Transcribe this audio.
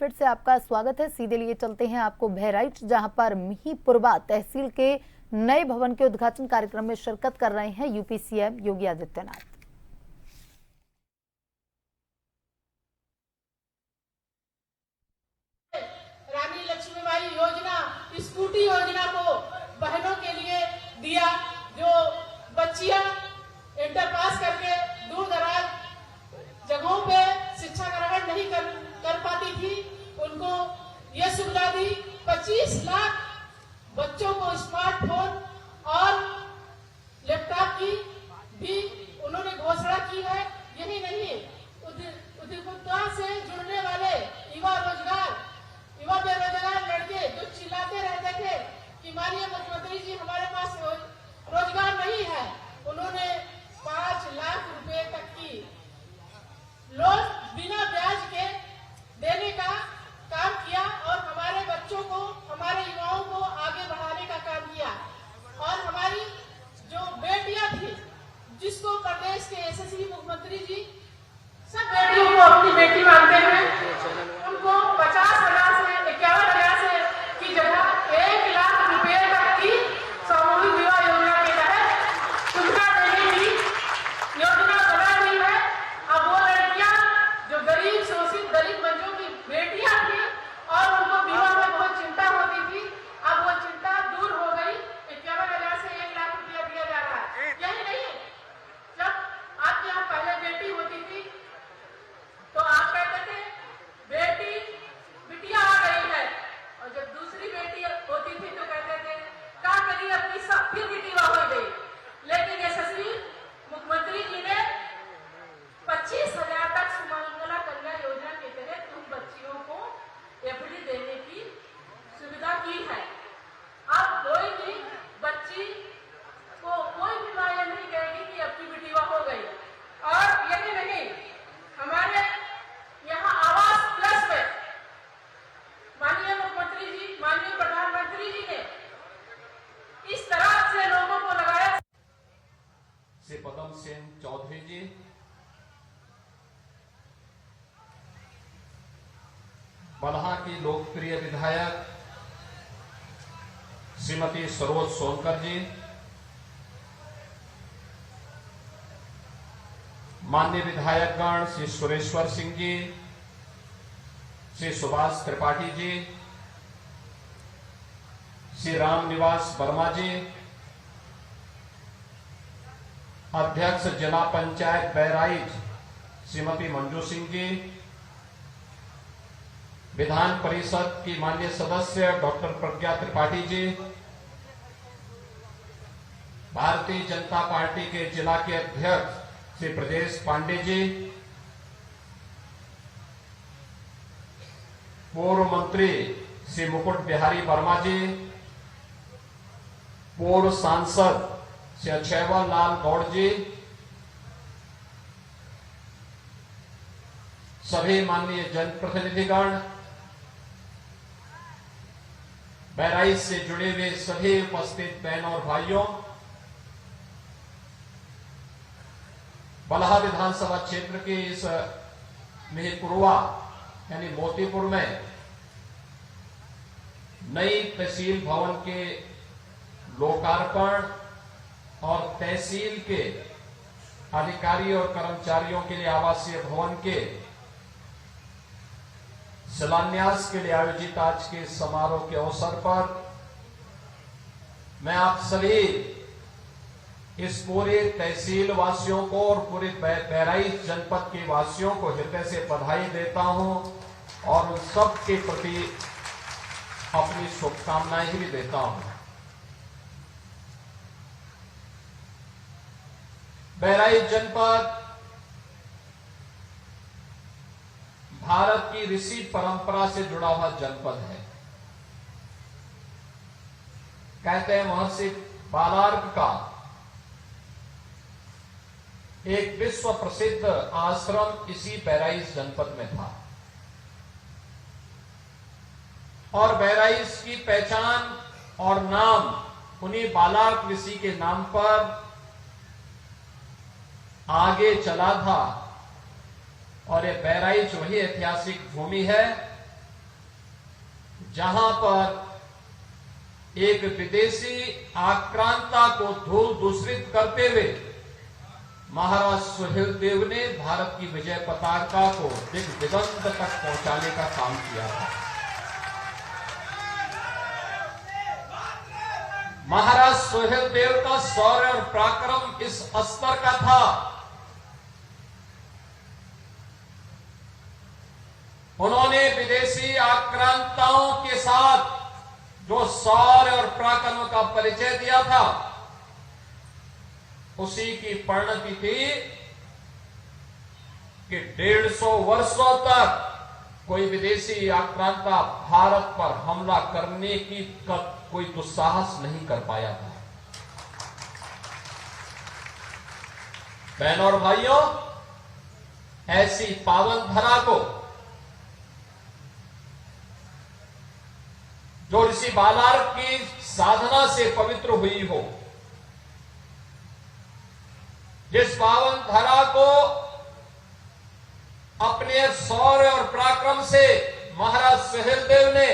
फिर से आपका स्वागत है। सीधे लिए चलते हैं आपको बहराइच, जहां पर मिहींपुरवा तहसील के नए भवन के उद्घाटन कार्यक्रम में शिरकत कर रहे हैं यूपी सीएम योगी आदित्यनाथ। रानी लक्ष्मीबाई योजना, स्कूटी योजना को बहनों के लिए दिया। जो बच्चियां इंटर पास करके दूर दराज जगहों पे शिक्षा ग्रहण नहीं कर पाती थी, उनको यह सुविधा दी। 25 लाख बच्चों को स्मार्टफोन और लैपटॉप की भी उन्होंने घोषणा की है। यही नहीं, उद्योगिता से जुड़ने वाले युवा बेरोजगार लड़के जो चिल्लाते रहते थे कि माननीय मुख्यमंत्री जी हमारे पास रोजगार नहीं है, उन्होंने 5 लाख रुपए तक की लोन बिना ब्याज के देने का काम किया और हमारे बच्चों को, हमारे युवाओं को आगे बढ़ाने का काम किया। और हमारी जो बेटियां थी, जिसको प्रदेश के यशस्वी मुख्यमंत्री जी सब बेटियों को अपनी बेटी मानते हैं, उनको 50,000 से 51,000 की जगह 1 लाख रुपए तक की सामूहिक विवाह योजना के तहत सुविधा देने की योजना बना रही है। अब वो लड़कियां जो गरीब शोषित दलित बच्चों की बेटियां थी और उनको विवाह में बहुत चिंता होती थी, अब वो चिंता दूर हो गई। 51,000 से 1 लाख रुपया दिया जा रहा है। यही नहीं, जब आपके यहाँ पहले बेटी होती थी तो आप कहते थे बिटिया आ गई है, और जब दूसरी बेटी होती थी तो कहते थे क्या करी अपनी सब फिर बिटिया हो गई। लेकिन यशस्वी मुख्यमंत्री जी ने 25,000 तक सुमंगला कन्या योजना के तहत उन बच्चियों को एफडी देने की सुविधा की है। अब कोई भी बच्ची को कोई भी माँ ये नहीं कहेगी कि अपनी बिटिया हो गई। और यही नहीं, हमारे यहाँ आवास प्लस में माननीय मुख्यमंत्री जी, माननीय प्रधानमंत्री जी ने इस तरह से लोगों को लगाया। श्री पदम सिंह चौधरी जी, बलहा की लोकप्रिय विधायक श्रीमती सरोज सोनकर जी, माननीय विधायकगण श्री सुरेश्वर सिंह जी, श्री सुभाष त्रिपाठी जी, श्री रामनिवास वर्मा जी, अध्यक्ष जिला पंचायत बहराइच श्रीमती मंजू सिंह जी, विधान परिषद की माननीय सदस्य डॉक्टर प्रज्ञा त्रिपाठी जी, भारतीय जनता पार्टी के जिला के अध्यक्ष श्री ब्रजेश पांडे जी, पूर्व मंत्री श्री मुकुट बिहारी वर्मा जी, पूर्व सांसद श्री अक्षयवर लाल गौड़ जी, सभी माननीय जनप्रतिनिधिगण, बहराइच से जुड़े हुए सभी उपस्थित बहनों और भाइयों, बलहा विधानसभा क्षेत्र के इस मिहींपुरवा यानी मोतीपुर में नई तहसील भवन के लोकार्पण और तहसील के अधिकारी और कर्मचारियों के लिए आवासीय भवन के शिलान्यास के लिए आयोजित आज के समारोह के अवसर पर मैं आप सभी इस पूरे तहसील वासियों को और पूरे बहराइच जनपद के वासियों को हृदय से बधाई देता हूं और उन सब के प्रति अपनी शुभकामनाएं भी देता हूं। बहराइच जनपद भारत की ऋषि परंपरा से जुड़ा हुआ जनपद है। कहते हैं महर्षि बालार्क का एक विश्व प्रसिद्ध आश्रम इसी बहराइच जनपद में था और बहराइच की पहचान और नाम उन्हीं बालार्क ऋषि के नाम पर आगे चला था और ये बहराइच वही ऐतिहासिक भूमि है जहां पर एक विदेशी आक्रांता को धूल दूषित करते हुए महाराज सुहेलदेव ने भारत की विजय पताका को दिग्दिगंत तक पहुंचाने का काम किया था। महाराज सुहेलदेव का शौर्य और पराक्रम इस स्तर का था, उन्होंने विदेशी आक्रांताओं के साथ जो शौर्य और पराक्रम का परिचय दिया था, उसी की परिणति थी कि 150 वर्षों तक कोई विदेशी आक्रांता भारत पर हमला करने की कोई दुस्साहस नहीं कर पाया था। बहनों और भाइयों, ऐसी पावन धरा को जो ऋषि बालार्क की साधना से पवित्र हुई हो, जिस पावन धरा को अपने शौर्य और पराक्रम से महाराज सुहेलदेव ने